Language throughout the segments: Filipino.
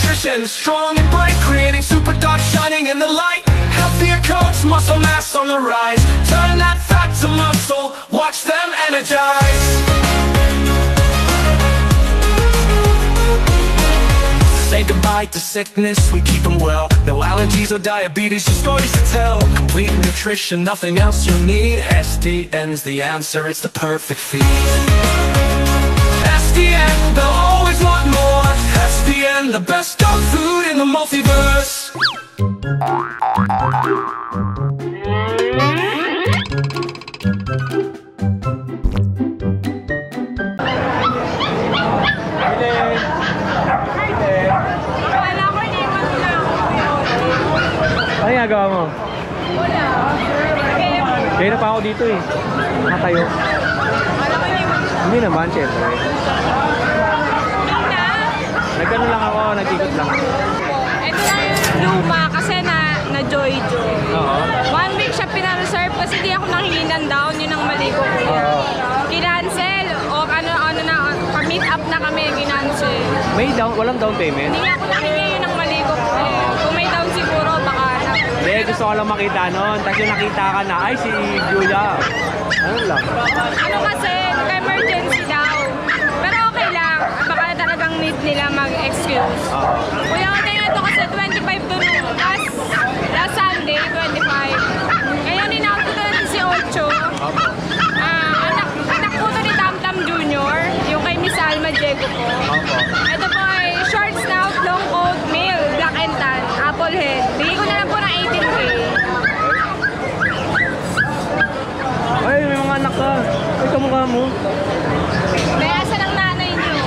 nutrition, strong and bright, creating super dark, shining in the light. Healthier coats, muscle mass on the rise. Turn that fat to muscle, watch them energize. Say goodbye to sickness, we keep them well. No allergies or diabetes, just stories to tell. Complete nutrition, nothing else you need. SDN's the answer, it's the perfect feed. SDN, they'll always want more. SDN, the best dog food in the multiverse. Ano ginagawa mo? Wala. Kaya na pa ako dito eh. Nakatayo. Hindi naman, syempre. Nagkano lang ako, nag-ikot lang. Ito lang yung luma kasi na-joy-jo. Oo. 1 week siya pinareserve kasi di ako nanghingi ng down, yun ang mali ko. Oo. Kinancel o ano na, pa-meet up na kami, kinancel. May down, walang down payment? Hindi ako nanghingi, yun ang mali ko. Kung may down siguro, baka na. Hindi, gusto ko lang makita nun. Tapos yung nakita ka na, ay si Julia. Ano lang? Ano kasi, emergency daw. Pero okay lang, baka talagang need nila mag-excuse. Kuya, kasi ito kasi 25 to last Sunday, 25. Ngayon, in-out ko na si Ocho. Anak po to ni Tamtam Jr., yung kay Miss Alma Diego po. Ito po ay short snout, long coat, male, black and tan, apple head. Bigay ko na lang po ng 18K. Ay, may mga anak ka. Ay, kamukha mo. Kaya sa ng nanay niyo.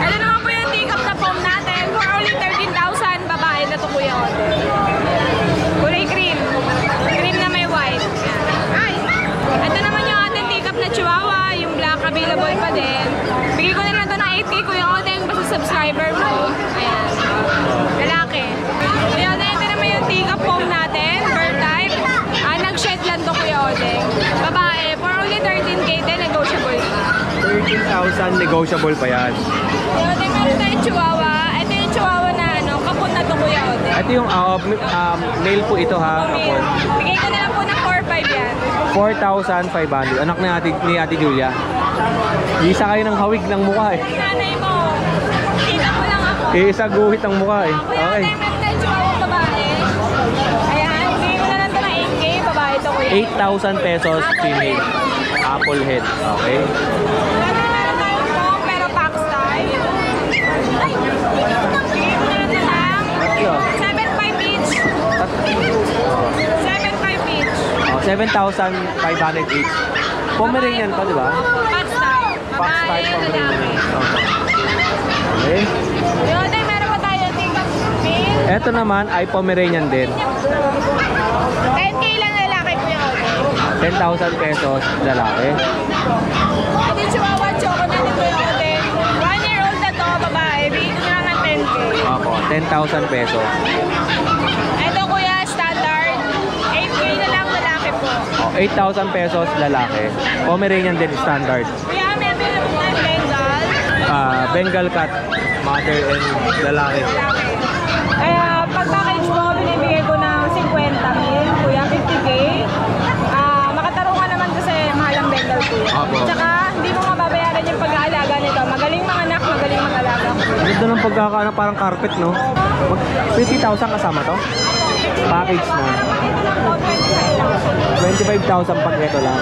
Ano naman po yung take-up na foam natin? For only 13,000, babae na to kuya ko. Kulay cream. Cream na may white. Ay! Ito naman yung ating take-up na chihuahua. Yung black available pa din. Bigay ko na lang ito ng 8K kuya ko. Yung basta subscriber mo. Ayan. Lalaki. Kuya Ode, ito naman yung take-up foam natin. Bird type. Nag-shed lang to kuya Ode. Babae. For only 13K din, negotiable. 13,000 negotiable pa yan. Kuya Ode, meron tayong chihuahua. Ito yung chihuahua na kaput na to kuya Ode. Ito yung male po ito ha. Kapon. Bigay ko na lang po ng 4-5 yan. 4,500. Anak ni Ate Julia. Isa kayo ng hawig ng mukha eh. Nanay mo. Kita mo lang ako. Isa guhit ang mukha eh. Kuya Ode, meron tayong chihuahua babae. Ayan, bigay ko na lang ito ng 8K. Babae ito kuya. 8,000 pesos female. Apple head. Okay. Meron tayong foam pero pack style. Ay, bigay ko na lang ito lang. Tatlo. 7.5 each. 7.5 each. 7,500 each. Pomeranian pa, di ba? Pack style. Fox Babae, type lalaki. Okay. Yun, ay meron pa tayo take-up male. Ito naman ay Pomeranian din. 10K lang lalaki kuya Ode. 10,000 pesos lalaki. Ito yung chihuahua choco na ni kuya Ode. 1-year-old na to, babae. Bigay ko na lang ng 10K. Opo, 10,000 pesos. Ito kuya, standard. 8K na lang lalaki po. 8,000 pesos lalaki. Pomeranian din standard. Kuya, may available na Bengal. Bengal cat, mother and lalaki. Lalaki. Kaya pag package mo, binibigay ko ng 50,000. Kuya, 50K. Makatarong ka naman kasi mahal ang Bengal kuya. Opo. Tsaka hindi mo mababayaran yung pag-aalaga nito. Magaling mga anak, magaling mag-alaga. Ganda ng pagkakaano, parang carpet, no? 50,000 kasama to? Package mo. Ito lang po, 25,000. 25,000 pag ito lang.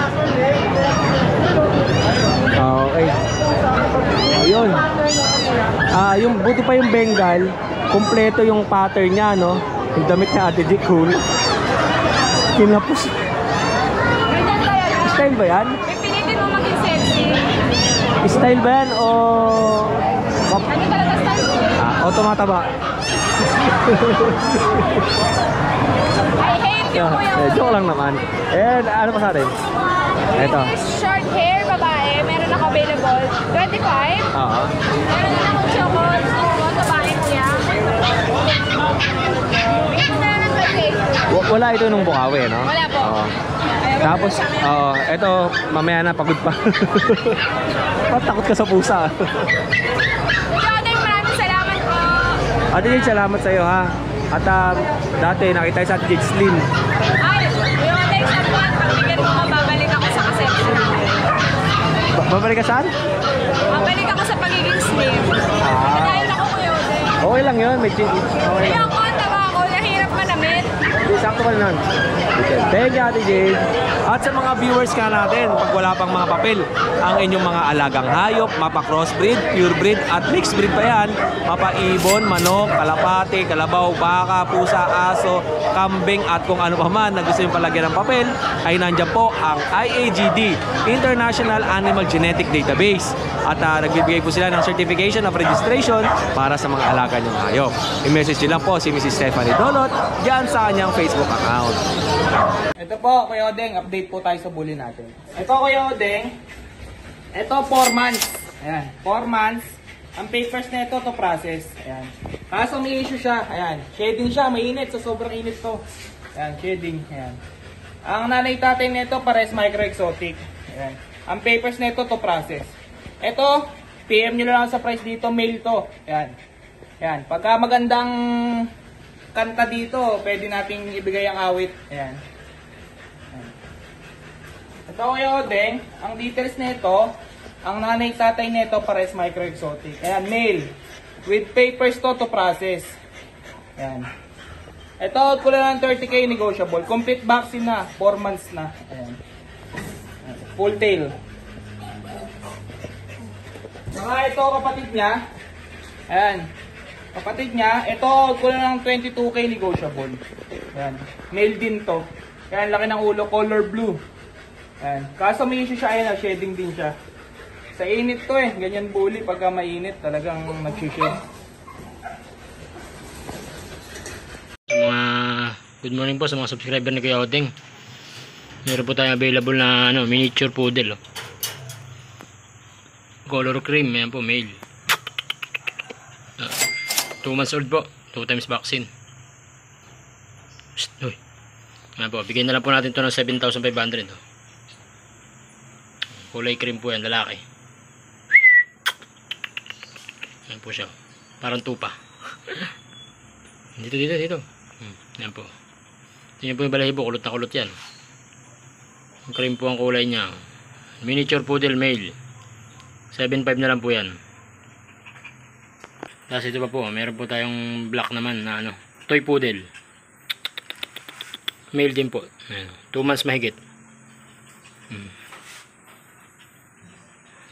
Okay. Ayun. Yung buti pa yung Bengal, kumpleto yung pattern niya, no? Yung damit na Ate G, cool. Kinapos. Ganyan kaya lang. Style ba yan? Pipilitin mo maging sexy. Style ba yan o... Ano talaga style mo? O tumataba? I hate you kuya. Joke lang naman. And ano pa sa atin? Ito. This short hair, babae. Meron ako available. 25. Oo. Meron din akong choco. Babae kuya. Bigyan ko na lang ng 12K. Wala ito nung Bukawi, no? Wala po. Oo. Tapos, ito, mamaya na, pagod pa. Takot ka sa pusa. Kuya Ode, maraming salamat po. Ate Jade, salamat sa'yo ha. At dati nakita sa Ate Jade Slim. Ay, yung next na buwan, pagbigyan mo, babalik ako sa kasepsi. Babalik ka saan? Babalik ako sa pagiging slim. Dahil ako kuya Odeng. Okay lang yun, may change. Okay lang. Ayoko, tawa ako, nahirap manamit. Sakto ka nun. Thank you, Ate Jade. At sa mga viewers ka natin, pag wala pang mga papel, ang inyong mga alagang hayop, mapa-crossbreed, purebreed, at mixed breed pa yan, mapa-ibon, manok, kalapate, kalabaw, baka, pusa, aso, kambing, at kung ano pa man na gusto yung palagyan ng papel, ay nandyan po ang IAGD, International Animal Genetic Database. At nagbibigay po sila ng certification of registration para sa mga alaga niyong hayop. I-message nyo lang po si Mrs. Stephanie Dolot dyan sa kanyang Facebook account. Ito po, Kuya Odeng, update po tayo sa bully natin. Ito, Kuya Odeng, ito 4 months. Ayan, 4 months. Ang papers na ito to process. Ayan. Kaso may issue siya. Ayan, shedding siya, mainit. So sobrang init to. Ayan, shedding. Ayan. Ang nanay tatay nito pares micro-exotic. Ayan. Ang papers na ito to process. Ito, PM nyo lang sa price dito, mail to. Ayan. Ayan, pagka magandang kanta dito, pwede nating ibigay ang awit. Ayan. Ito, Kuya Odeng, ang details nito, ang nanay tatay nito pares micro-exotic. Ayan, male. With papers to process. Ayan. Ito, out ko lang ng 30k negotiable. Complete vaccine na, 4 months na. Ayan. Full tail. Saka ito, kapatid niya. Ayan. Kapatid niya, ito, out ko lang ng 22k negotiable. Ayan. Male din to. Ayan, laki ng ulo, color blue. Ayan. Kaso may issue siya, ayan, shedding din siya. Sa init to eh, ganyan bully, pagka mainit, talagang nagsishade. Good morning po sa mga subscriber ni Kuya Odeng. Meron po tayong available na miniature poodle. Color cream, yan po, male. 2 months old po, 2 times vaccine. Uy. Yan po, bigyan na lang po natin to ng 7,500. Kulay cream po yan, lalaki. Yan po siya, parang tupa. Dito. Yan po. Tingnan po yung balahibo, kulot na kulot yan. Ang cream po ang kulay niya. Miniature poodle male. 7.5 na lang po yan. Tapos ito pa po, meron po tayong black naman na toy poodle. Male din po. 2 months mahigit.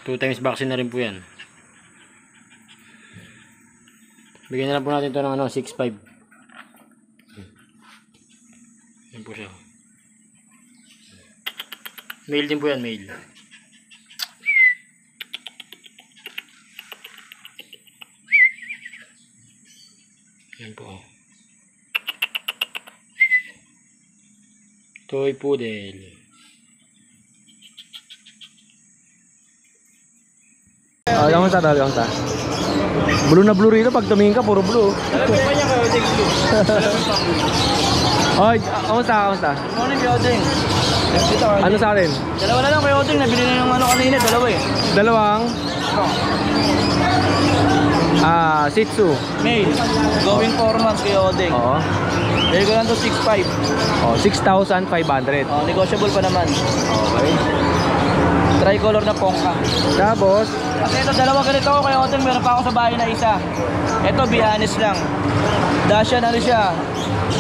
2 times vaccine na rin po yan. Bigyan na lang po natin ito ng 6.5. Yan po siya. Male din po yan, male. Yan po. Toy poodle. Kamusta tol? Kamusta? Blue na blue rito. Pag tumingin ka, puro blue. Alam mo pa niya, Kuya Odeng, blue. Oy, kamusta? Morning, Kuya Odeng. Dito, Ano sa atin? dalawa na lang, Kuya Odeng. Nabili na yung kanina, dalawa eh. Dalawang Shih Tzu. Male, going 4 months, Kuya Odeng. Oo. Bili ko lang to 6.5. Oh, 6,500. Negotiable pa naman. Okay. Tricolor na pongka. Tapos, Kasi ito, dalawa ganito ko, Kuya Odeng. Meron pa ako sa bahay na isa. Ito, be honest lang. Dashan, siya?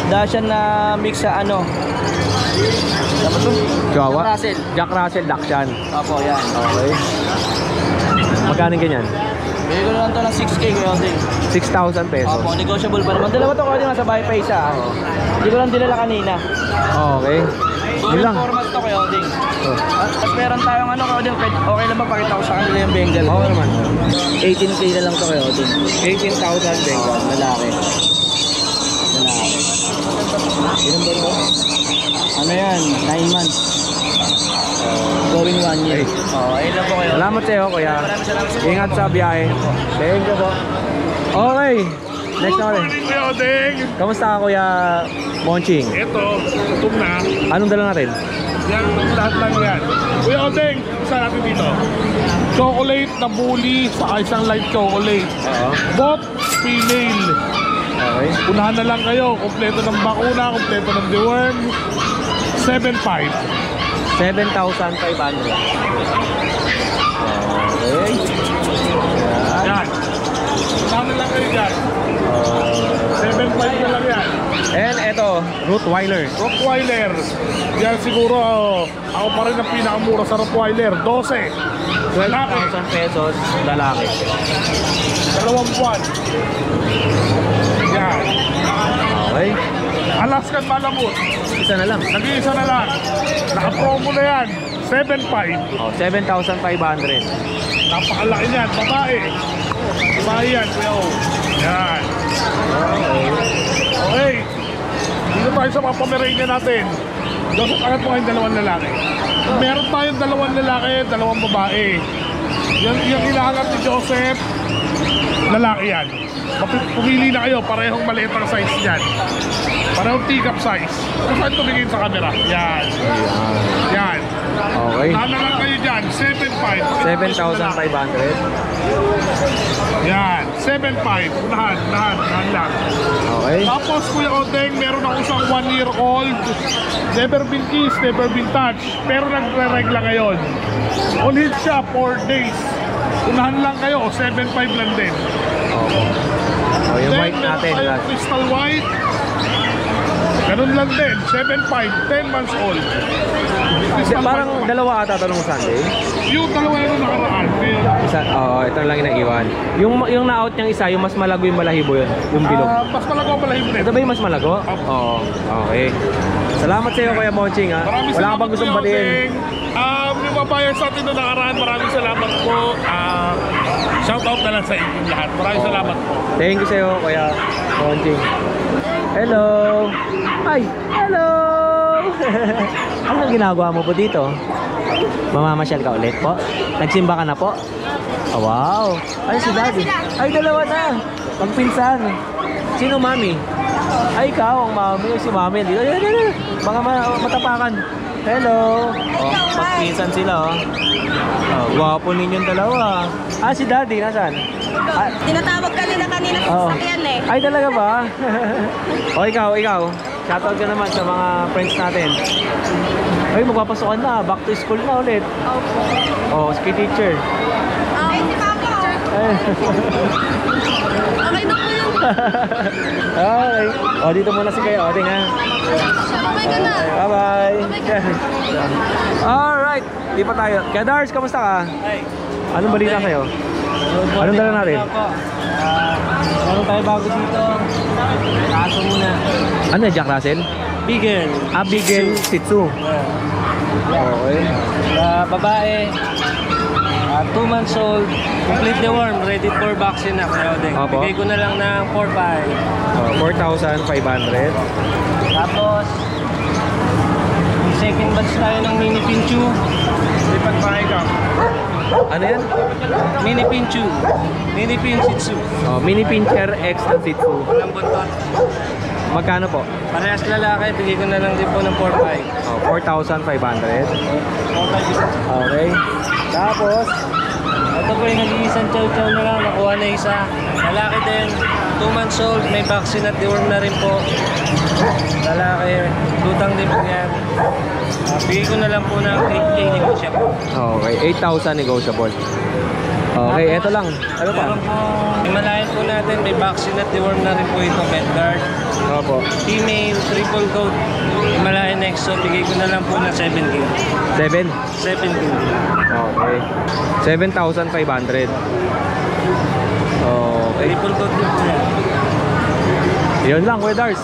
Dashan na mix sa Dapat to? Chihuahua? Jack Russell. Jack Russell, Dachshund. Opo, yan. Okay. Magkano ganyan? Bili ko lang to ng 6K, Kuya Odeng. 6,000 pesos. Opo, negotiable pa naman. Dalawa to, Kuya Odeng, nasa bahay pa isa. Hindi ko lang dinala kanina. Okay. Yun lang. Format to, Kuya Odeng. Oh. Tapos meron tayong Kuya Odeng, okay lang ba pakita ko sa kanila yung Bengal? Okay naman. 18K na lang to, Kuya Odeng. 18,000 Bengal. Lalaki. Ilan ba ito? Ano yan? 9 months. Going 1 year. Ayun lang po kayo. Salamat sa iyo, kuya. Maraming salamat sa Ingat sa biyahe. Thank you po. Okay. Next na ulit. Kuya Odeng! Kamusta ka, Kuya Monching? Ito, gutom na. Anong dala natin? Yan, lahat lang yan. Kuya Odeng, saan natin dito? Chocolate na bully sa isang light chocolate. Oo. Both female. Okay. Unahan na lang kayo. Kompleto ng bakuna, kompleto ng deworm. 7.5. 7,500. Okay. Yan. Unahan na lang kayo dyan. 7.5 na lang yan. And eto, Rottweiler. Rottweiler. Yan siguro ako pa rin ang pinakamura sa Rottweiler. 12. 12,000 pesos, lalaki. 2 buwan. Yan. Okay. Alaskan Malamut. Isa na lang. Nag-iisa na lang. Naka-promo na yan. 7.5. Oh, 7,500. Napakalaki niyan. Babae. Babae yan. Kuya O. Yan. Okay. Dito tayo sa mga Pomeranian natin. Joseph, angat mo kayong 2 lalaki. Meron tayong 2 lalaki, 2 babae. Yung kailangan ni Joseph, lalaki yan. Pumili na kayo, parehong maliit ang size niyan. Parehong teacup size. Kung saan tumingin sa camera? Yan. Yan. Okay. Nana lang kayo dyan, 7.5. 7,500. Yan, 7.5. Unahan lang. Okay. Tapos Kuya Odeng, meron ako isang 1-year-old. Never been kissed, never been touched. Pero nagre-regla ngayon. On hit siya, 4 days. Unahan lang kayo, 7.5 lang din. Oh, yung Then white meron natin. tayong crystal white. Ganun lang din, 7.5, 10 months old. Crystal Parang white. dalawa ata ito nung Sunday. Yung dalawa yung nakaraan. Isa, oo, ito lang yung nag-iwan. Yung na-out niyang isa, yung mas malago yung balahibo yun. Yung bilog. Mas malago pala yung Ito ba yung mas malago? Oo. Okay. Salamat sa iyo, Kuya Monching, ha? Maraming Wala ka salamat bang gustong Kuya batiin? Odeng. Yung mga buyers natin na nakaraan, maraming salamat po. Shout out na lang sa inyo lahat. Maraming salamat po. Thank you sa iyo, Kuya Monching. Hello! Ay! Hello! Anong ginagawa mo po dito? Mamamasyal ka ulit po? Nagsimba ka na po? Oh, wow! Ay, si Daddy. Ay, dalawa na! Magpinsan. Sino, Mami? Ay, ikaw ang Mami. Si Mami. Dito. Mga matapakan. Hello! Oh, magpinsan sila, oh. Oh, gwapo ninyong dalawa. Ah, si Daddy, nasaan? Ah, Tinatawag kanina sa Oo. sasakyan eh. Ay, talaga ba? O, ikaw. Shoutout ka naman sa mga friends natin. Ay, magpapasokan na. Back to school na ulit. Opo. Oh, ski teacher. Ay, si Papa. Okay na po yun. Okay. O, dito muna si Kuya Odeng, ha? Babay ka na. Bye-bye. Alright. Di pa tayo. Kaya Dars, kamusta ka? Anong balita sa'yo? Anong dala natin? Meron tayo bago dito. Kaso muna. Ano, Jack Russell? Bigel. Ah, Beagle Shih Tzu. Okay. Babae. 2 months old. Completely warm. Ready for vaccine na. Kaya Odeng. Opo. Bigay ko na lang ng 4-5. 4,500. Tapos, second batch tayo ng mini pinchu. Lipat bahay ka. Ano yan? Mini pinchu. Mini pin Shih Tzu. Oh, mini pincher X ng Shih Tzu. Walang buntot. Magkano po? Parehas lalaki. Bigay ko na lang din po ng 4-5. Oh, 4,500. Okay. Tapos, Ito po yung nag-iisang chow-chow na lang. Nakuha na isa. Lalaki din. 2 months old. May vaccine at deworm na rin po. Lalaki. Lutang din po yan. Bigay ko na lang po ng 8K negotiable. okay, 8,000 negotiable. Okay, eto lang. Ano pa? Meron po, himalayan po natin. May vaccine at deworm na rin po ito. Medguard. Opo. Female, triple coat. Himalayan Nexo. Bigay ko na lang po ng 7K. 7? 7K. Okay. 7,500. Okay. Triple coat din po yan. Yun lang, Kuya Dars.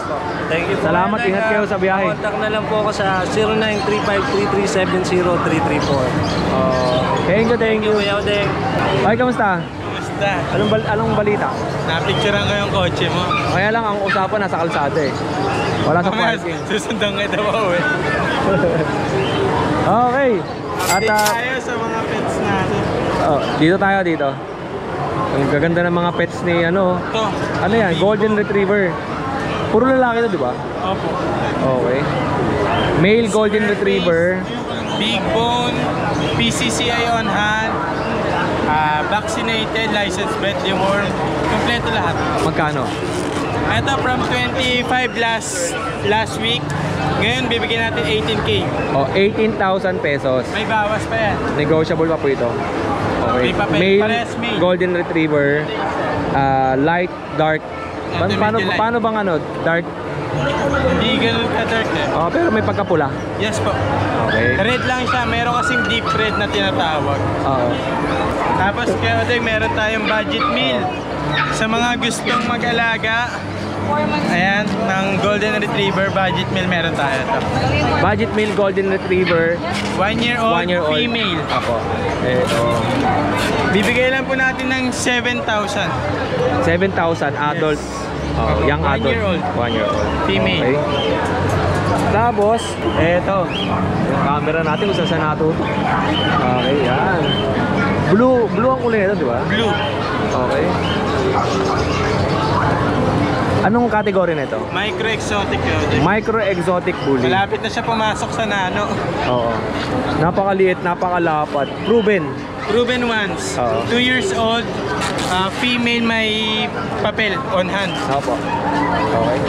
Thank you po. Salamat, ingat kayo sa biyahe. Contact na lang po ako sa 0935-3370-334. Thank you, thank you. Kuya Odeng. Ay, kamusta? Basta, Anong balita? napicturean ko yung kotse mo. Kaya lang, ang usapan nasa kalsada eh. Wala sa Mamaya, parking. susundan kita pa uwi. Okay. At Tayo sa mga pets natin. dito tayo, dito. Ang gaganda ng mga pets ni ano. Ito. Ano yan? Golden Retriever. Puro lalaki to, di ba? Opo. Okay. Male Golden Retriever. Big bone, PCCI on hand, vaccinated, licensed vet, deworm, kompleto lahat. Magkano? Ito from 25 last week. Ngayon, bibigyan natin 18K. Oh, 18,000 pesos. May bawas pa yan. Negotiable pa po ito. Okay. May papel. Male, Parehas male. golden retriever, light, dark. Ito medyo light. Paano bang ano? Dark? Hindi ganun ka-dark eh. Oh, pero may pagkapula. Yes po. Okay. Red lang siya. Meron kasing deep red na tinatawag. Oo. Tapos kaya meron tayong budget meal. Sa mga gustong mag-alaga, ayan, ng golden retriever budget meal meron tayo ito. Budget meal golden retriever, 1 year old, 1 year old. female. Ako. Ito. Bibigay lang po natin ng 7,000. 7,000 adult. Oh, young 1 adult. year old. 1 year old. Female. Okay. Tapos, eto. Yung camera natin kung saan natuto. Okay, yan. Blue ang kulay nito, di ba? Blue. Okay. Anong category nito? Micro exotic yun. Micro exotic bully. Malapit na siya pumasok sa nano. Oo. Napakaliit, napakalapat. Proven. Proven ones. Oo. 2 years old. Female may papel on hand. Opo. Okay.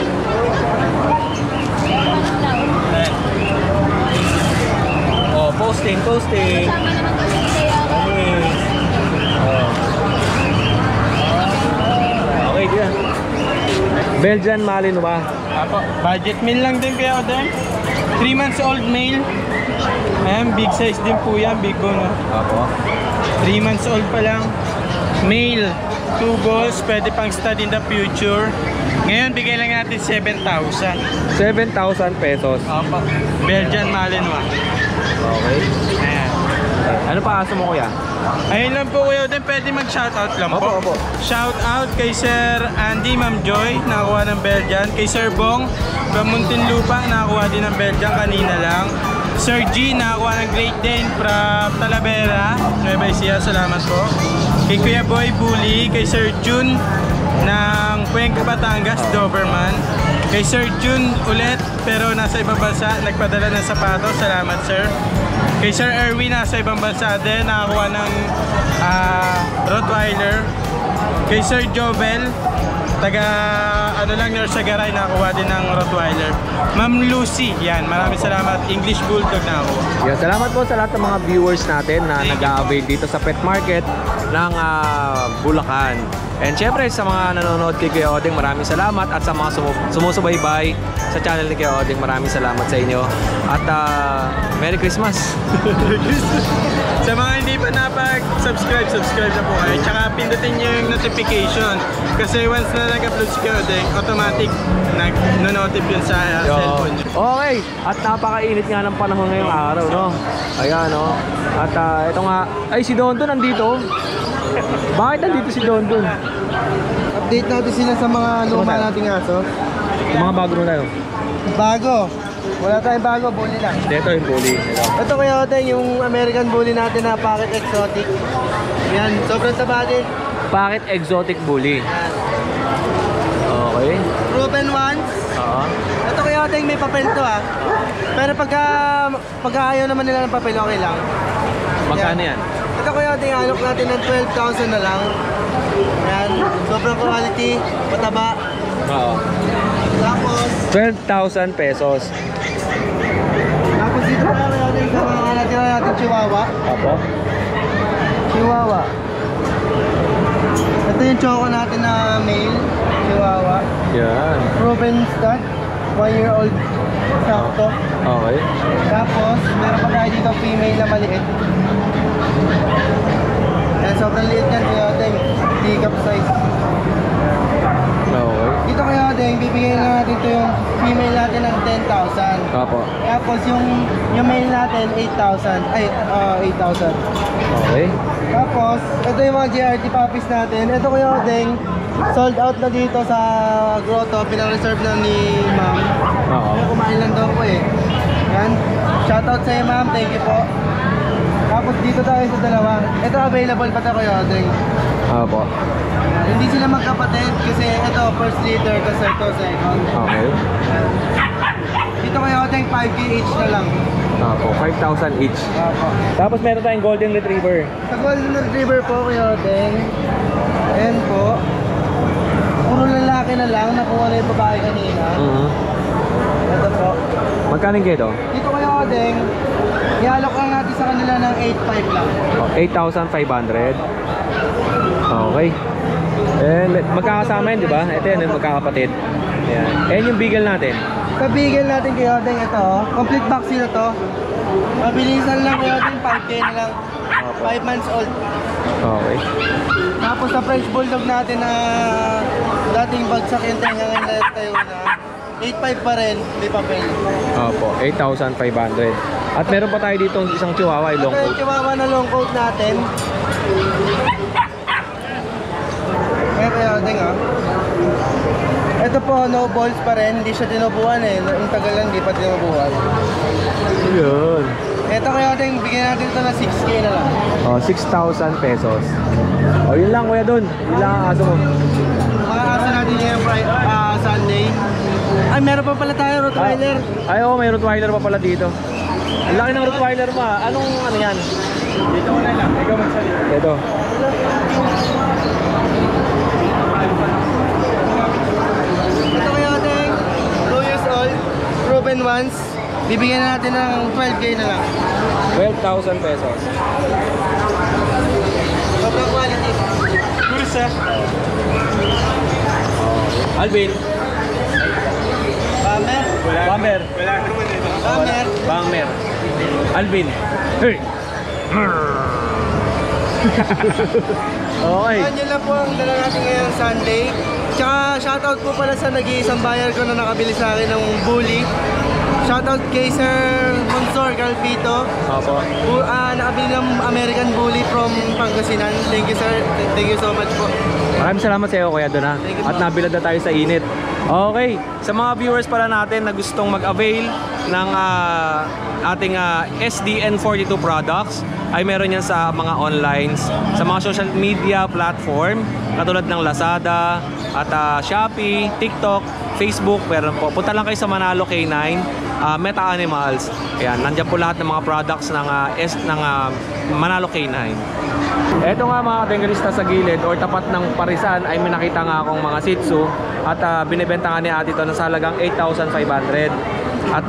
Oh, posting. Okay, dia. Belgian Malinois. Apo, budget meal lang din kaya Odeng. 3 months old male. Ayan, big size din po yan. Big bone. No? Opo. 3 months old pa lang. Male. 2 balls. Pwede pang stud in the future. Ngayon, bigay lang natin 7,000. 7,000 pesos. Apo. Belgian Malinois. Okay. Ayan. Ano pa aso mo, kuya? Ayun lang po kuya din, pwede mag-shoutout lang po. Opo. Shoutout kay Sir Andy, Ma'am Joy, nakakuha ng Belgian. Kay Sir Bong, from Muntinlupa, nakakuha din ng Belgian kanina lang. Sir G, nakakuha ng Great Dane from Talavera, Nueva Ecija, salamat po. Kay Kuya Boy Bully, kay Sir June ng Cuenca, Batangas, Doberman. Kay Sir June ulit, pero nasa ibang bansa, nagpadala ng sapatos, salamat sir. Kay Sir Erwin, nasa ibang bansa din, nakakuha ng Rottweiler. Kay Sir Jovel, taga Norsagaray, nakakuha din ng Rottweiler. Ma'am Lucy, yan, maraming salamat. English Bulldog na ako. Yeah, salamat po sa lahat ng mga viewers natin na nag-a-avail dito sa pet market ng Bulacan. And syempre sa mga nanonood kay Kuya Odeng, maraming salamat. At sa mga sumusubaybay sa channel ni Kuya Odeng, maraming salamat sa inyo. At Merry Christmas! Sa mga hindi pa napag-subscribe, subscribe na po kayo. Tsaka pindutin nyo yung notification. Kasi once na nag-upload si Kuya Odeng, automatic nag-notif yun sa cellphone nyo. Okay, at napakainit nga ng panahon ngayong araw, no? Ayan, no? At ito nga, ay si Dondon nandito. Bakit nandito si Dondon? Update natin sila sa mga luma nating aso. Yung mga bago na tayo. Bago. Wala tayong bago, bully lang. Ito yung bully. Ito kaya Odeng, yung American bully natin na pocket exotic. Yan, sobrang taba din. Pocket exotic bully. Okay. Proven ones. Oo. Ito kaya Odeng, may papel to Pero pagka ayaw naman nila ng papel, okay lang. Magkano yan? Ito kaya Odeng, alok natin ng 12,000 na lang. Yan, sobrang quality, mataba. Oo. Tapos, 12,000 pesos. tapos dito kaya Odeng, sa mga natin Chihuahua. Apo. Chihuahua. Ito yung choco natin na male, Chihuahua. Yan. Proven stud, 1 year old sakto. Okay. Tapos, meron pa tayo dito female na maliit. Yan, sobrang liit yan kaya Odeng, teacup size. Okay. Dito kaya Odeng, bibigyan na natin ito yung female natin ng 10,000. Apo. Tapos yung male natin, 8,000. Ay, 8,000. Okay. Tapos, ito yung mga GRT puppies natin. Ito kuya Odeng, sold out na dito sa grotto. Pinang-reserve na ni ma'am. Oo. Kaya kumain lang daw ko Yan. Shoutout sa iyo ma'am. Thank you po. Tapos dito tayo sa dalawa. Ito available pa tayo kuya Odeng. Apo. Hindi sila magkapatid kasi ito first litter kasi ito second. Okay. Yan. Dito kuya Odeng, 5K each na lang. Apo. 5,000 each. Opo. Tapos meron tayong golden retriever. Sa Golden Retriever po kuya Odeng. Ayan po. Puro lalaki Akin na lang, nakuha na yung babae kanina. Ito po. Magkano kayo ito? Dito kayo, Odeng. Ialok lang natin sa kanila ng 8.5 lang. 8,500. Okay. Eh, magkakasama yun, di ba? Ito yan, yung magkakapatid. Ayan. Ayan yung beagle natin. Sa beagle natin kayo, Odeng, ito. Complete vaccine na to. Mabilisan lang kayo, Odeng. 5K na lang. 5 months old. Okay. Tapos sa French Bulldog natin na dating bagsak yung tenga ngayon na tayo na 8.5 pa rin, may papel. Opo, 8,500. At meron pa tayo dito isang chihuahua, long Ito yung coat. chihuahua na long coat natin. Ito yung ding Ito po, no balls pa rin, hindi siya tinubuan eh. Ang tagal lang, hindi pa tinubuan. Yun. Ito kaya ding, bigyan natin ito na 6K na lang. Oh, 6,000 pesos. Oh, yun lang kuya dun. Yun lang ang aso mo. Mga aso natin ngayon Sunday. Ay, meron pa pala tayo Rottweiler. Ay, oo, may Rottweiler pa pala dito. Ang laki ng Rottweiler mo. Anong ano yan? Dito ko na lang. Ikaw magsalita. Ito. Ito kaya ding, 2 years old, proven once. Bibigyan na natin ng 12K na lang. 12,000 pesos. Sobrang quality. Kursa. Alvin. Bamer. Bamber. Wala naman ito. Bamer. Bamber. Alvin. Hey. Okay. Yun lang po ang dala natin ngayong Sunday. Tsaka shoutout po pala sa nag-iisang buyer ko na nakabili sa akin ng bully. Shoutout kay Sir Monsor Calpito. Opo. Nakabili ng American Bully from Pangasinan. Thank you sir. Thank you so much po. Maraming salamat sa iyo Kuya Dona. Thank you, At nabilad na tayo sa init. Okay, sa mga viewers pala natin na gustong mag-avail ng ating SDN42 products, ay meron yan sa mga online, sa mga social media platform katulad ng Lazada at Shopee, TikTok, Facebook. Meron po. Punta lang kayo sa Manalo K9, Meta Animals. Ayan, nandiyan po lahat ng mga products ng Manalo K9. Eto nga mga katengalista, sa gilid or tapat ng Parisan ay may nakita nga akong mga Shih Tzu at binibenta nga ni ate ito na sa halagang 8,500. At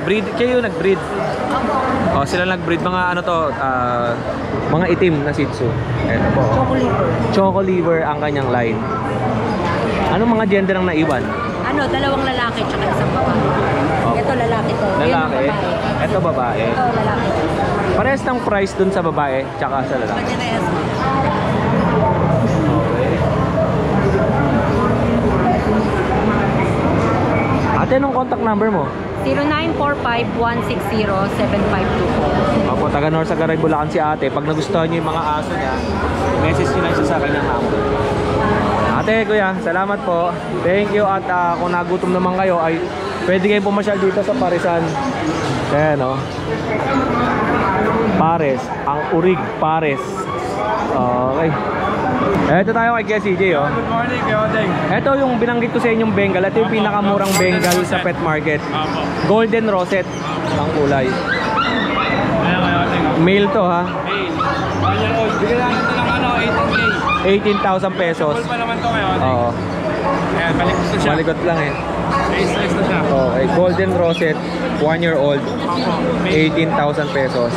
breed, kayo nag-breed? O, sila nag-breed, mga ano to, mga itim na Shih Tzu. Eto po. Choco Liver ang kanyang line. Anong mga gender ang naiwan? Ano, 2 lalaki tsaka isang babae. Oh. Ito lalaki to. Lalaki? Ito babae. Ito lalaki. Parehas ng price dun sa babae tsaka sa lalaki. Parehas. Okay. Ate, anong contact number mo? 0945-160-7524. Opo, taga Norsagaray, Bulacan si ate. Pag nagustuhan nyo yung mga aso niya, message nyo lang siya sa kanyang number. Ate, kuya, salamat po. Thank you. At kung nagutom naman kayo, ay pwede kayong pumasyal dito sa Parisan. Ayan, no? Pares. Ang Urig Pares. Okay. Ito tayo kay Kuya CJ, oh. Good morning, Kyodeng. Ito yung binanggit ko sa inyong Bengal. Ito yung pinakamurang Bengal sa pet market. Apo. Golden Rosette ang kulay. Ayan, Kyodeng. Male to, ha? Hey, 1 year old. Bigyan natin ito ng 18K. 18,000 pesos. Full pa naman to, Kyodeng. Oo. Ayan, balikot na siya. Malikot lang eh. Face na siya. Okay, Golden Rosette, 1 year old, Apo. 18,000 pesos.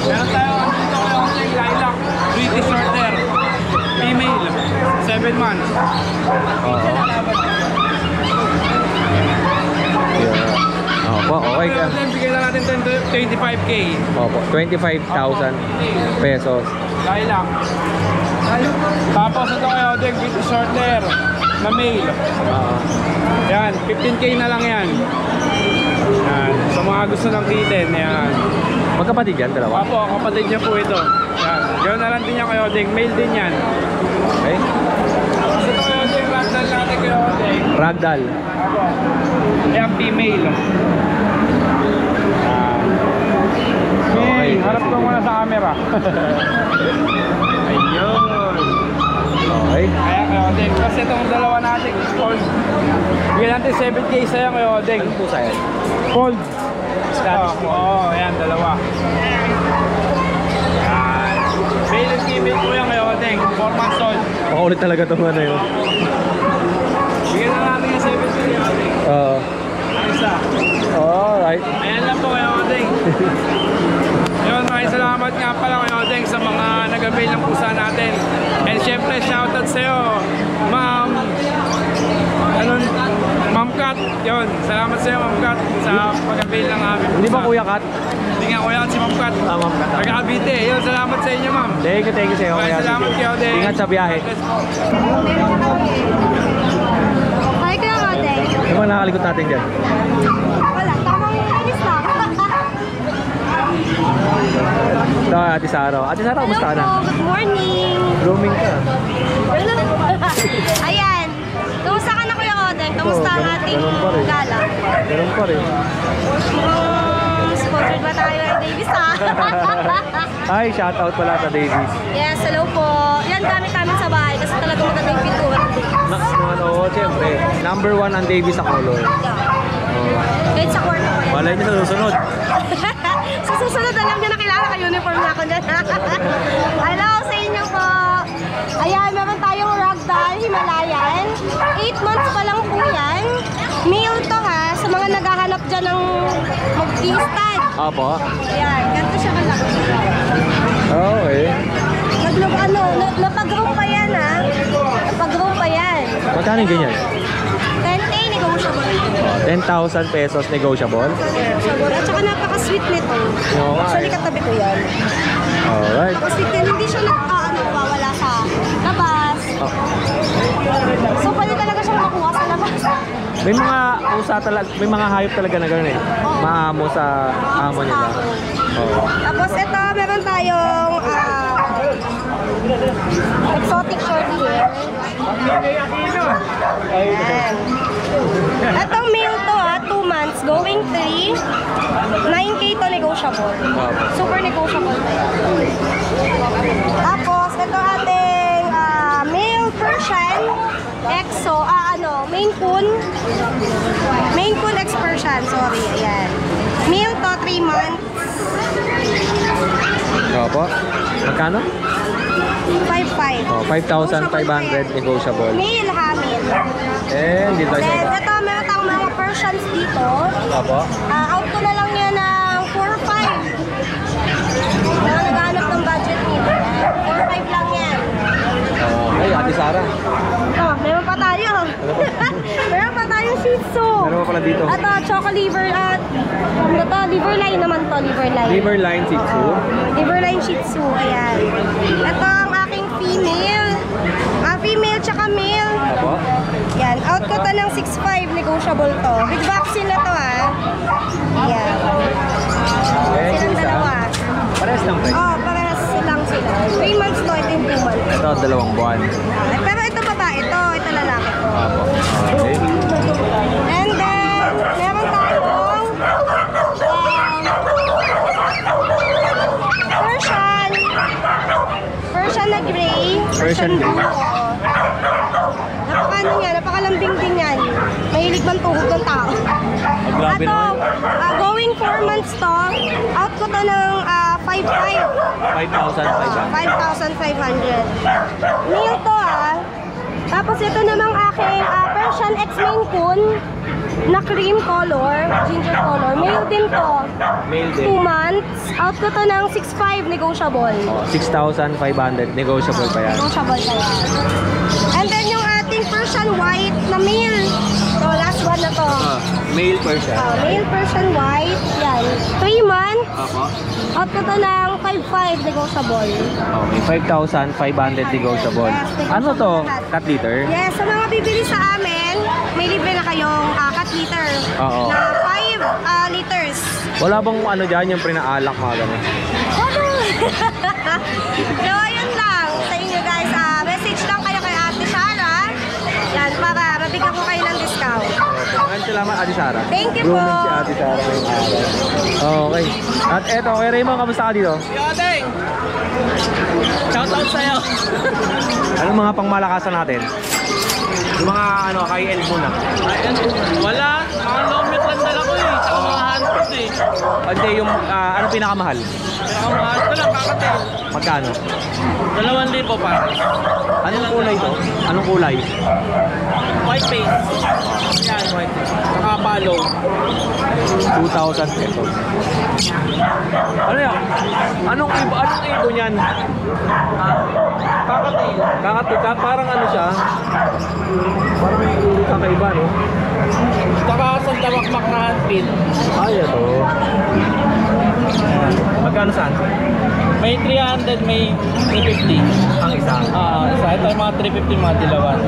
Meron tayo dito Kyodeng, lilac. British Shorter. Female. 7 months. Oo. Yeah. Opo, okay ka. Kyodeng, bigyan na natin 25K. Opo, 25,000 pesos. Lilac. Tapos ito Kyodeng, British Shorter. Na male. Yan, 15K na lang yan. Yan, sa mga gusto ng kitten, yan. Magkapatid yan, dalawa? Apo, kapatid niya po ito. Yan, ganoon na lang din yan Kyodeng, male din yan. Okay. Tapos ito Kyodeng, ragdoll natin Kyodeng. Ragdoll. Apo. Yan, female. Okay. Harap ko muna sa camera. Ayun. Okay. Kaya Kyodeng, kasi itong dalawa natin, fold. Bigyan natin 7K sa'yo Kyodeng. Ano po sa'yo? Fold. Oo, ayan, dalawa. Yan. Male and female po yan Kyodeng, 4 months old. Makulit talaga itong ano yun. Oo. Isa. Alright. Ayan lang po Kuya Odeng. Yun, maraming salamat nga pala Kuya Odeng sa mga nag-avail ng pusa natin. And syempre, shoutout sa'yo, Ma'am Ma'am Kat. Yun, salamat sa'yo Ma'am Kat sa pag-avail ng aming pusa. Hindi ba Kuya Kat? Hindi nga Kuya Kat, si Ma'am Kat. Ma'am Kat. Taga-Cavite. Yun, salamat sa inyo Ma'am. Thank you sa'yo Kuya. Maraming salamat Kuya Odeng. Ingat sa biyahe. Hi, Kuya Odeng. Ano ba nakalikot natin dyan? Wala, tamang inis lang. Ito, Ate Saro. Ate Saro, kumusta ka na? Hello po, good morning. Blooming ka. Ayan. Kumusta ka na Kuya Odeng? Kamusta ang ating ganun pa rin. gala? Ganun pa rin. Sponsored ba tayo ng Davis ha? Hi, shoutout pala sa Davies. Yes, hello po. Yan, gamit namin sa bahay kasi talaga maganda yung pintuan ng Davis. Nax naman, oo, siyempre. Number 1 ang Davies sa color. Kahit sa kwarto ko yan. Malay niyo sa susunod. Sa susunod, alam niyo na kailangan ka-uniform na ako dyan. Hello sa inyo po. Ayan, meron tayong Ragdoll Himalayan. 8 months pa lang po yan. Male to ha, sa mga naghahanap dyan ng mag-instant. Apo. Ayan, ganito siya kalaki. Okay. Napag-grow pa yan ha. Napag-grow pa yan. Magkano yung ganyan? 10K negotiable. 10,000 pesos negotiable. Negotiable. At saka napaka-sweet nito. Oo nga Actually, eh. katabi ko yan. Alright. Kasi hindi siya nagwawala sa labas. Oh. So, pwede talaga siyang makuha sa labas. May mga usa talaga, may mga hayop talaga na gano'n eh. Maamo sa amo nila. Oo. Tapos ito, meron tayong exotic short hair. Ayan. Itong male to 2 months, going 3. 9K to negotiable. Super negotiable to yan. Tapos, ito ating male Persian Exo, Maine Coon. Maine Coon X-Persian, sorry, ayan. Male to 3 months. Opo. Magkano? 5,500. Oh, 5,500 negotiable. Male ha, male. Eh, hindi tayo Then, sa ito, meron tayong mga Persians dito. Opo. Out ko na lang yan ng 4,500. Mga naghanap ng budget nito. 4,500 lang yan. Ay, Ate Sara. Oh, meron pa tayo. Meron pa tayong Shih Tzu. Meron pa pala dito. Ito, choco liver at liver line naman to, liver line. Liver line Shih Tzu. Liver line Shih Tzu, ayan. Ito ang aking female. Female tsaka male. Opo. Yan, out ko to ng 6,500, negotiable to. Big vaccine na to ha. Yan. Eh, Silang isa. dalawa. Parehas lang pre. Oh, parehas lang sila. 3 months to, ito yung 2 months. Ito, 2 buwan. Pero ito babae to, ito lalaki to. Opo. Okay. And then, meron tayong Persian. Persian na gray. Persian gray. blue, oo. Napaka-ano niya, napakalambing din yan. Mahilig man tuhog ng tao. Grabe Ato, naman. going 4 months to, out ko to ng 5,500. 5,500. 5,500. Male to Tapos ito namang aking Persian X Maine Coon na cream color, ginger color. Male din to. Male din. 2 months. Out ko to ng 6,500 negotiable. Oh, 6,500 negotiable pa yan. Negotiable pa yan. And then yung ating Persian white na male. So last one na to. Male Persian. Male Persian white. Yan. 3 months. Opo. Out ko to ng 5,500 negotiable. Okay, 5,500 negotiable. Ano to? Cat litter? Yes, sa mga bibili sa amin, may libre na kayong cat litter. Oo. Na 5 liters. Wala bang ano dyan, yung pinaalak mga ganun? So, ayun lang sa inyo guys. Message lang kayo kay Ate Sara. Yan, para mabigyan ko kayo ng discount. Maraming salamat, Ate Sara. Thank you po. Grooming si Ate Sara. Okay. At eto, kay Raymond, kamusta ka dito? Yodeng! Shoutout sa'yo! Anong mga pangmalakasan natin? Yung mga kay L muna. Wala, mga long meat lang dala ko eh. Tsaka mga handpid eh. Hindi, yung ano pinakamahal? Pinakamahal ko lang, kakatil. Magkano? 2,000 pa. Anong kulay to? Anong kulay? White face. Yan, white face. Saka palo. 2,000 pesos. Ano yan? Anong ibo niyan? Kakatil. Parang ano siya? Parang kakaiba, no? Saka sandamakmak na handpin. Ay, ito. Magkano saan? May 300, may 350. Ang isa. Isa. Ito yung mga 350, mga dilawan.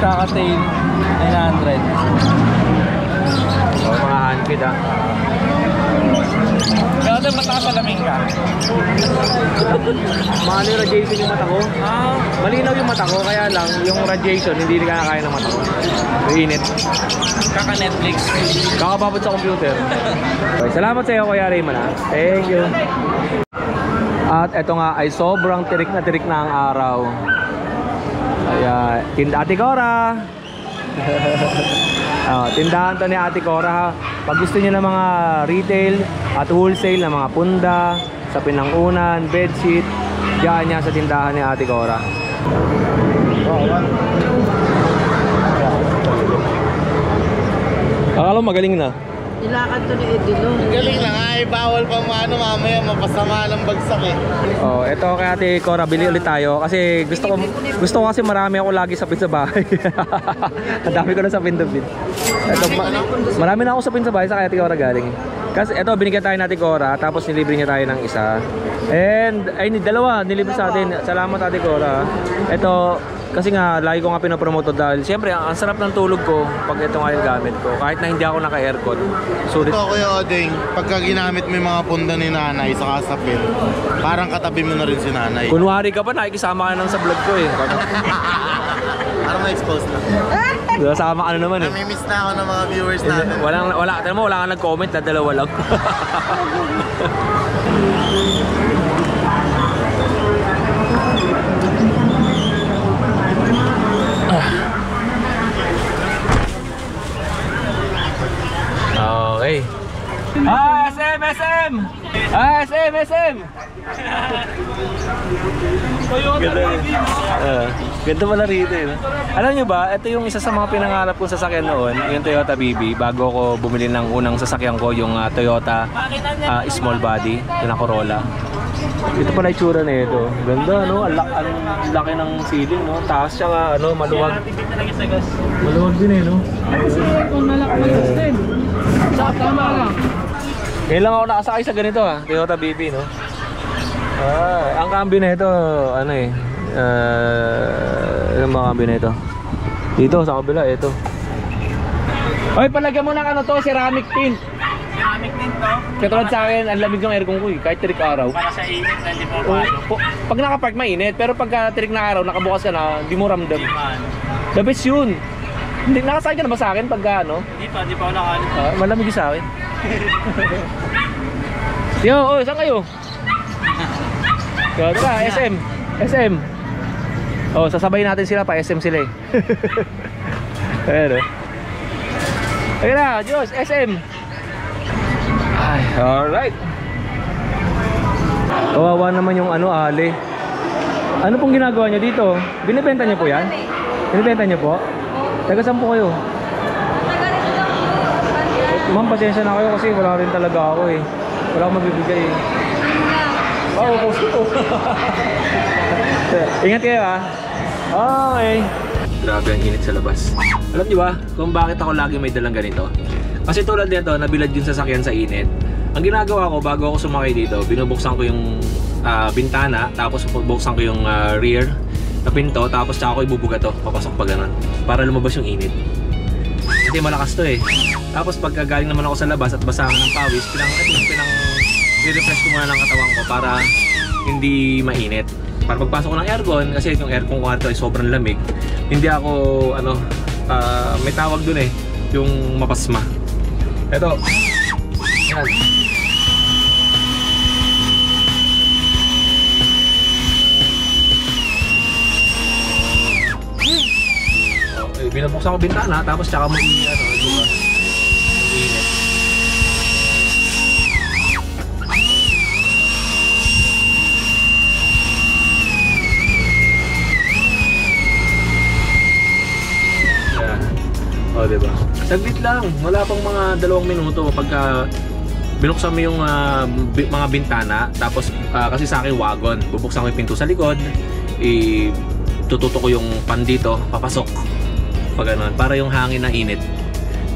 Kakatil, 900. Oh, mga handpid ah. Kaya ito mataas sa laming ka. Mahal yung radiation yung mata ko. Malinaw yung mata ko, kaya lang yung radiation hindi kaya ng mata ko. Init. Kaka-Netflix. Kakababot sa computer. Okay, salamat sa iyo, Kuya Raymond. Thank you. At ito nga ay sobrang tirik na ang araw. Ayan, Ate Cora. Tindahan to ni Ate Cora. Pag gusto niyo ng mga retail at wholesale na mga punda, sa pinangunan, bedsheet, diyan niya sa tindahan ni Ate Cora. Akala mo magaling na. Ilakad to ni Edilo. Galing lang ay bawal pa mamaya mapasama ng bagsak eh. Oh, eto kay Ate Cora, bili ulit tayo kasi gusto ko kasi marami ako lagi sapin sa bahay. Ang dami ko na sapin doon. Eto, marami na ako sapin sa bahay sa kay Ate Cora galing. Kasi eto binigyan tayo ni Ate Cora tapos nilibre niya tayo ng isa. And ay dalawa nilibre sa atin. Salamat Ate Cora. Eto kasi nga lagi ko nga pinopromote dahil siyempre ang sarap ng tulog ko pag ito nga yung gamit ko kahit na hindi ako naka-aircon. Sulit. Ito Kuya Odeng, pagka ginamit mo yung mga punda ni nanay sa kasapin, parang katabi mo na rin si nanay. Kunwari ka pa, nakikisama ka nang sa vlog ko eh. Parang ma-expose na. Sama ka na naman eh. Namimiss na ako ng mga viewers natin. Wala kang nag-comment na dalawa lang. Okay. SM! SM! Ganda pala rito eh. Alam nyo ba, ito yung isa sa mga pinangarap kong sasakyan noon, yung Toyota BB, bago ko bumili ng unang sasakyan ko, yung Toyota small body, yung Corolla. Ito pala yung tsura na ito. Ganda, no? Ang laki ng ceiling, no? Taas siya, ano, maluwag. Maluwag din eh, no? Kung nalakmalas din. Tama lang. Ngayon lang ako nakasakay sa ganito ha, Toyota BB no. Ang cambio na ito, ano eh, ano mga cambio na ito? Dito sa kabila, ito. Oy, palagyan mo ng ano to, ceramic tint. Ceramic tint to? Katulad sa akin, ang lamig ng aircon ko eh, kahit tirik araw. Para sa init, hindi mo palo. Pag nakapark mainit, pero pagka tirik na araw, nakabukas ka na, hindi mo ramdam. The best yun. Hindi, nakasakay ka na ba sa akin pagka ano? Hindi pa ako nakalit. Malamig sa akin. Yo, oh, saan kayo? Yo, tara, SM. Oh, sasabay natin sila pa, SM sila eh. Ayan, oh. Ayun na, Diyos, SM. Ay, alright. Kawawa naman yung ano, ali. Ano pong ginagawa nyo dito? Binibenta nyo po yan? Binibenta nyo po? Taga saan po kayo? Ma'am, pasensya na kayo kasi wala rin talaga ako eh. Wala akong magbibigay eh. Oo, post ko. Ingat kayo ah. Okay. Grabe ang init sa labas. Alam niyo ba kung bakit ako lagi may dalang ganito? Kasi tulad nito, nabilad yung sasakyan sa init. Ang ginagawa ko bago ako sumakay dito, binubuksan ko yung bintana, tapos bubuksan ko yung rear na pinto, tapos tsaka ko ibubuga to, papasok pa ganun para lumabas yung init. Kasi malakas to eh. Tapos pagka galing naman ako sa labas at basa ng pawis, refresh ko muna ng katawan ko para hindi mainit. Para pagpasok ko ng aircon, kasi yung aircon ko ito ay sobrang lamig, hindi ako ano, may tawag dun eh, yung mapasma. Ito. Yan. Binubuksan ko bintana, tapos tsaka mo ano, diba? Init. Saglit lang, wala pang mga 2 minuto pagka binuksan mo yung mga bintana, tapos kasi sa akin wagon, bubuksan ko yung pinto sa likod, tututo ko yung pan dito, papasok pag ganun, para yung hangin na init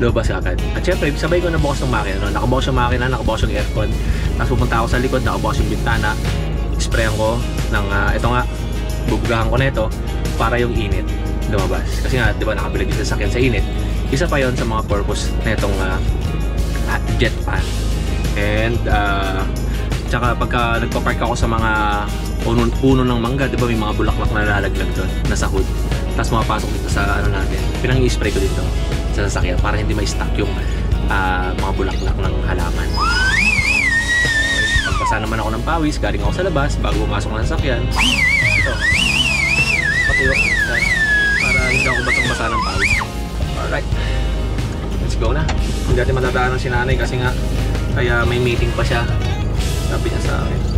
lumabas agad. At syempre, sabay ko nabukas ng makina, no? Nakabukas yung makina, nakabukas yung aircon, tapos pupunta ako sa likod, nakabukas yung bintana, sprayan ko ng ito nga, bubugahan ko na ito para yung init lumabas. Kasi nga, di ba, nakabilag yung sasakyan sa init. Isa pa yon sa mga purpose na itong jet fan. And tsaka pagka nagpa-park ako sa mga puno ng mangga, di ba may mga bulaklak na lalaglag doon, nasa hood. Tapos mapapasok dito sa ano natin, pinang-i-spray ko dito sa sasakyan para hindi ma-stuck yung mga bulaklak ng halaman. Pagpasa naman ako ng pawis, galing ako sa labas bago pumasok ng sasakyan. Ito, patuyo para hindi ako batang-basa ng pawis. Alright, let's go na. Hindi natin matadaanan si nanay kasi nga kaya may meeting pa siya, sabi niya sa akin.